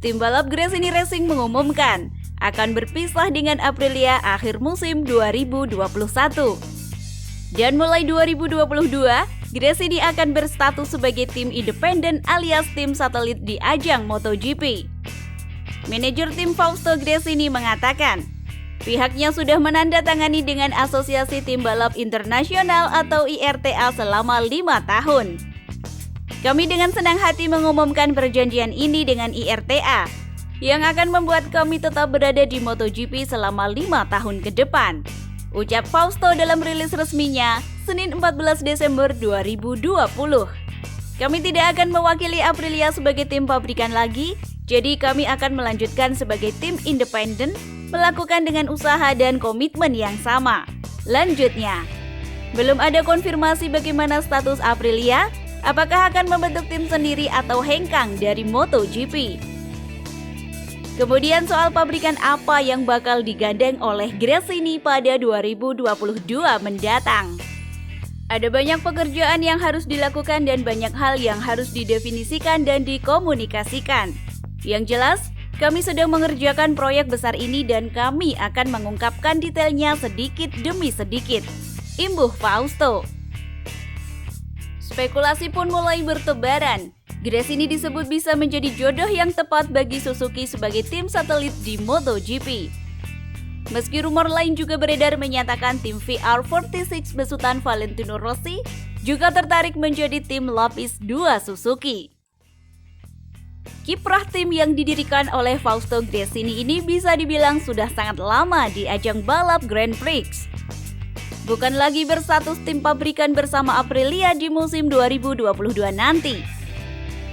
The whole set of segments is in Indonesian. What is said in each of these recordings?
tim balap Gresini Racing mengumumkan akan berpisah dengan Aprilia akhir musim 2021. Dan mulai 2022, Gresini akan berstatus sebagai tim independen alias tim satelit di ajang MotoGP. Manajer tim Fausto Gresini mengatakan, pihaknya sudah menandatangani dengan Asosiasi Tim Balap Internasional atau IRTA selama 5 tahun. Kami dengan senang hati mengumumkan perjanjian ini dengan IRTA yang akan membuat kami tetap berada di MotoGP selama 5 tahun ke depan, ucap Fausto dalam rilis resminya Senin 14 Desember 2020. Kami tidak akan mewakili Aprilia sebagai tim pabrikan lagi, jadi kami akan melanjutkan sebagai tim independen, melakukan dengan usaha dan komitmen yang sama. Lanjutnya, belum ada konfirmasi bagaimana status Aprilia, apakah akan membentuk tim sendiri atau hengkang dari MotoGP. Kemudian soal pabrikan apa yang bakal digandeng oleh Gresini pada 2022 mendatang. Ada banyak pekerjaan yang harus dilakukan dan banyak hal yang harus didefinisikan dan dikomunikasikan. Yang jelas, kami sedang mengerjakan proyek besar ini dan kami akan mengungkapkan detailnya sedikit demi sedikit, imbuh Fausto. Spekulasi pun mulai bertebaran. Gresini disebut bisa menjadi jodoh yang tepat bagi Suzuki sebagai tim satelit di MotoGP. Meski rumor lain juga beredar menyatakan tim VR46 besutan Valentino Rossi juga tertarik menjadi tim lapis 2 Suzuki. Kiprah tim yang didirikan oleh Fausto Gresini ini bisa dibilang sudah sangat lama di ajang balap Grand Prix. Bukan lagi berstatus tim pabrikan bersama Aprilia di musim 2022 nanti.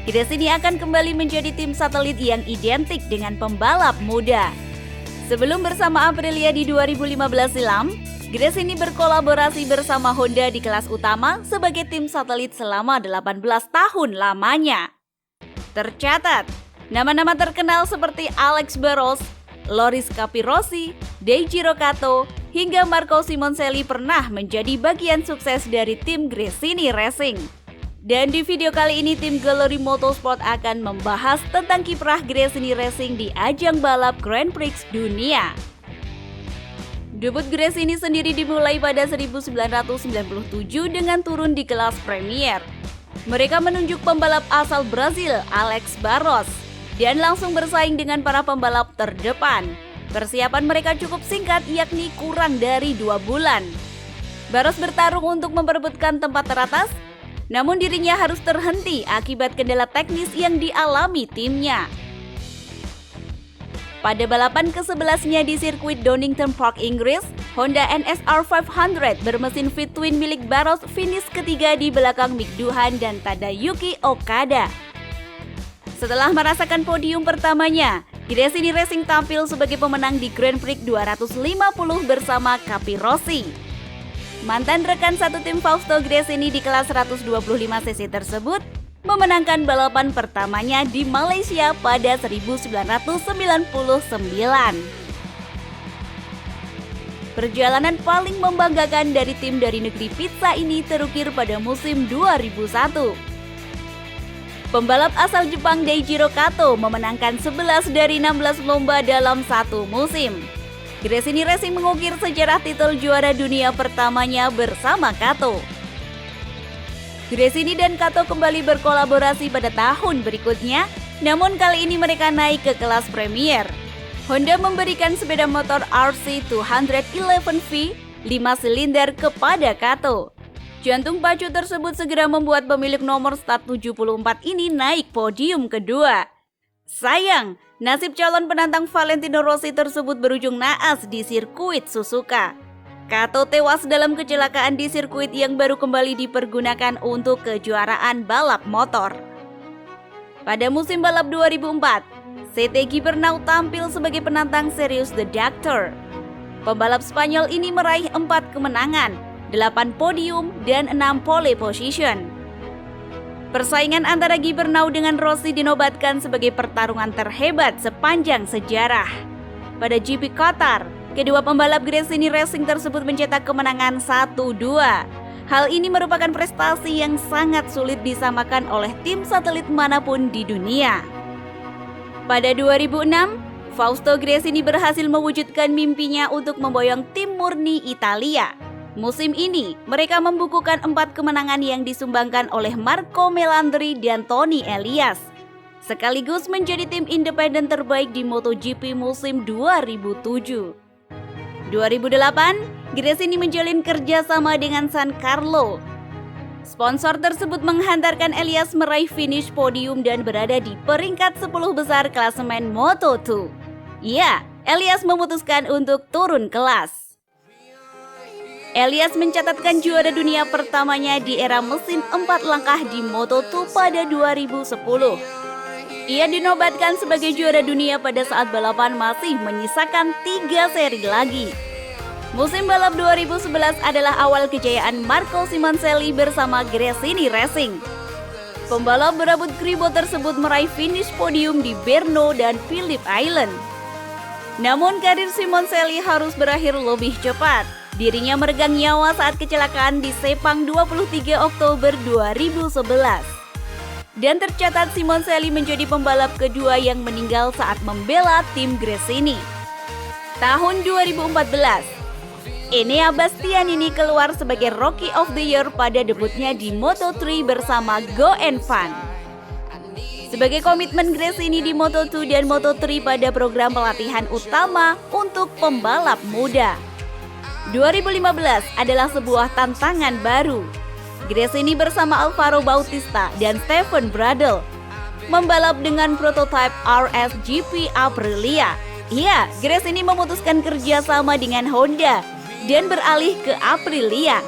Gresini akan kembali menjadi tim satelit yang identik dengan pembalap muda. Sebelum bersama Aprilia di 2015 silam, Gresini berkolaborasi bersama Honda di kelas utama sebagai tim satelit selama 18 tahun lamanya. Tercatat, nama-nama terkenal seperti Alex Barros, Loris Capirossi, Daijiro Kato, hingga Marco Simoncelli pernah menjadi bagian sukses dari tim Gresini Racing. Dan di video kali ini tim Gallery Motorsport akan membahas tentang kiprah Gresini Racing di ajang balap Grand Prix dunia. Debut Gresini sendiri dimulai pada 1997 dengan turun di kelas Premier. Mereka menunjuk pembalap asal Brazil, Alex Barros, dan langsung bersaing dengan para pembalap terdepan. Persiapan mereka cukup singkat, yakni kurang dari 2 bulan. Barros bertarung untuk memperebutkan tempat teratas, namun dirinya harus terhenti akibat kendala teknis yang dialami timnya. Pada balapan ke-11-nya di sirkuit Donington Park, Inggris, Honda NSR 500 bermesin V-twin milik Barros finish ketiga di belakang Mick Doohan dan Tadayuki Okada. Setelah merasakan podium pertamanya, Gresini Racing tampil sebagai pemenang di Grand Prix 250 bersama Capirossi. Mantan rekan satu tim Fausto Gresini di kelas 125cc tersebut memenangkan balapan pertamanya di Malaysia pada 1999. Perjalanan paling membanggakan dari tim dari negeri pizza ini terukir pada musim 2001. Pembalap asal Jepang Daijiro Kato memenangkan 11 dari 16 lomba dalam satu musim. Gresini Racing mengukir sejarah titel juara dunia pertamanya bersama Kato. Gresini dan Kato kembali berkolaborasi pada tahun berikutnya, namun kali ini mereka naik ke kelas Premier. Honda memberikan sepeda motor RC211V 5 silinder kepada Kato. Jantung pacu tersebut segera membuat pemilik nomor start 74 ini naik podium kedua. Sayang, nasib calon penantang Valentino Rossi tersebut berujung naas di sirkuit Suzuka. Kato tewas dalam kecelakaan di sirkuit yang baru kembali dipergunakan untuk kejuaraan balap motor. Pada musim balap 2004, CT Gibernau tampil sebagai penantang Serious The Doctor. Pembalap Spanyol ini meraih 4 kemenangan, 8 podium, dan 6 pole position. Persaingan antara Gibernau dengan Rossi dinobatkan sebagai pertarungan terhebat sepanjang sejarah. Pada GP Qatar, kedua pembalap Gresini Racing tersebut mencetak kemenangan 1-2. Hal ini merupakan prestasi yang sangat sulit disamakan oleh tim satelit manapun di dunia. Pada 2006, Fausto Gresini berhasil mewujudkan mimpinya untuk memboyong tim murni Italia. Musim ini, mereka membukukan 4 kemenangan yang disumbangkan oleh Marco Melandri dan Tony Elias, sekaligus menjadi tim independen terbaik di MotoGP musim 2007. 2008, Gresini menjalin kerjasama dengan San Carlo. Sponsor tersebut menghantarkan Elias meraih finish podium dan berada di peringkat 10 besar klasemen Moto2. Ya, Elias memutuskan untuk turun kelas. Elias mencatatkan juara dunia pertamanya di era mesin 4 langkah di Moto2 pada 2010. Ia dinobatkan sebagai juara dunia pada saat balapan masih menyisakan 3 seri lagi. Musim balap 2011 adalah awal kejayaan Marco Simoncelli bersama Gresini Racing. Pembalap berambut kribo tersebut meraih finish podium di Brno dan Phillip Island. Namun karir Simoncelli harus berakhir lebih cepat. Dirinya meregang nyawa saat kecelakaan di Sepang 23 Oktober 2011. Dan tercatat Simoncelli menjadi pembalap kedua yang meninggal saat membela tim Gresini. Tahun 2014, Enea Bastianini keluar sebagai Rookie of the Year pada debutnya di Moto3 bersama Go Fan. Sebagai komitmen Gresini di Moto2 dan Moto3 pada program pelatihan utama untuk pembalap muda. 2015 adalah sebuah tantangan baru. Gresini bersama Alvaro Bautista dan Stefan Bradl membalap dengan prototipe RSGP Aprilia. Ya, Gresini memutuskan kerjasama dengan Honda dan beralih ke Aprilia.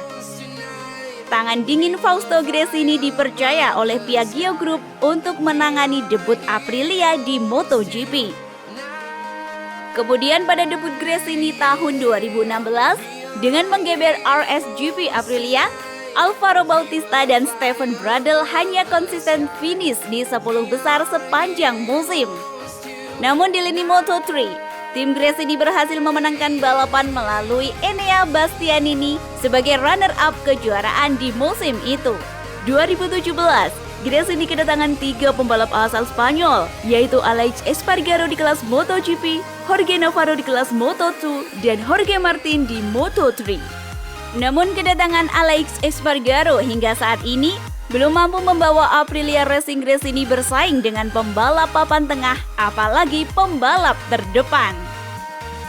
Tangan dingin Fausto Gresini dipercaya oleh Piaggio Group untuk menangani debut Aprilia di MotoGP. Kemudian pada debut Gresini tahun 2016, dengan menggeber RSGP Aprilia, Alvaro Bautista dan Stefan Bradl hanya konsisten finish di 10 besar sepanjang musim. Namun di lini Moto3, tim Gresini berhasil memenangkan balapan melalui Enea Bastianini sebagai runner-up kejuaraan di musim itu. 2017, Gresini kedatangan 3 pembalap asal Spanyol, yaitu Alex Espargaro di kelas MotoGP, Jorge Navarro di kelas Moto2, dan Jorge Martin di Moto3. Namun kedatangan Alex Espargaro hingga saat ini belum mampu membawa Aprilia Racing Gresini bersaing dengan pembalap papan tengah, apalagi pembalap terdepan.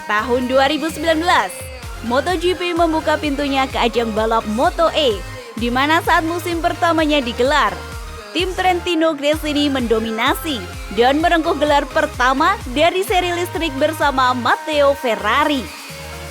Tahun 2019, MotoGP membuka pintunya ke ajang balap Moto2, di mana saat musim pertamanya digelar, tim Trentino Gresini mendominasi dan merengkuh gelar pertama dari seri listrik bersama Matteo Ferrari.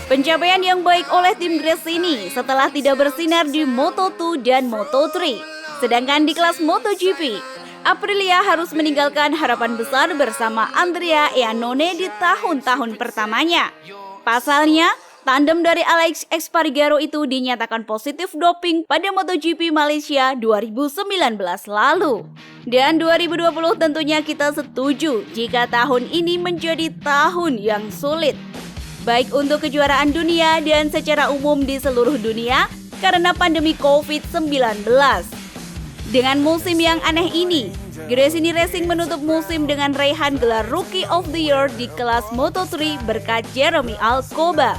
Pencapaian yang baik oleh tim Gresini setelah tidak bersinar di Moto2 dan Moto3. Sedangkan di kelas MotoGP, Aprilia harus meninggalkan harapan besar bersama Andrea Iannone di tahun-tahun pertamanya. Pasalnya, tandem dari Alex Espargaro itu dinyatakan positif doping pada MotoGP Malaysia 2019 lalu. Dan 2020 tentunya kita setuju jika tahun ini menjadi tahun yang sulit, baik untuk kejuaraan dunia dan secara umum di seluruh dunia karena pandemi COVID-19. Dengan musim yang aneh ini, Gresini Racing menutup musim dengan raihan gelar Rookie of the Year di kelas Moto3 berkat Jeremy Alcoba.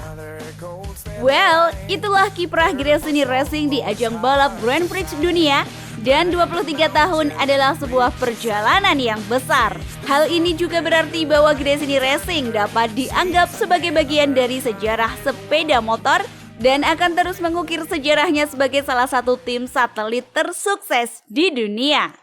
Well, itulah kiprah Gresini Racing di ajang balap Grand Prix dunia, dan 23 tahun adalah sebuah perjalanan yang besar. Hal ini juga berarti bahwa Gresini Racing dapat dianggap sebagai bagian dari sejarah sepeda motor dan akan terus mengukir sejarahnya sebagai salah satu tim satelit tersukses di dunia.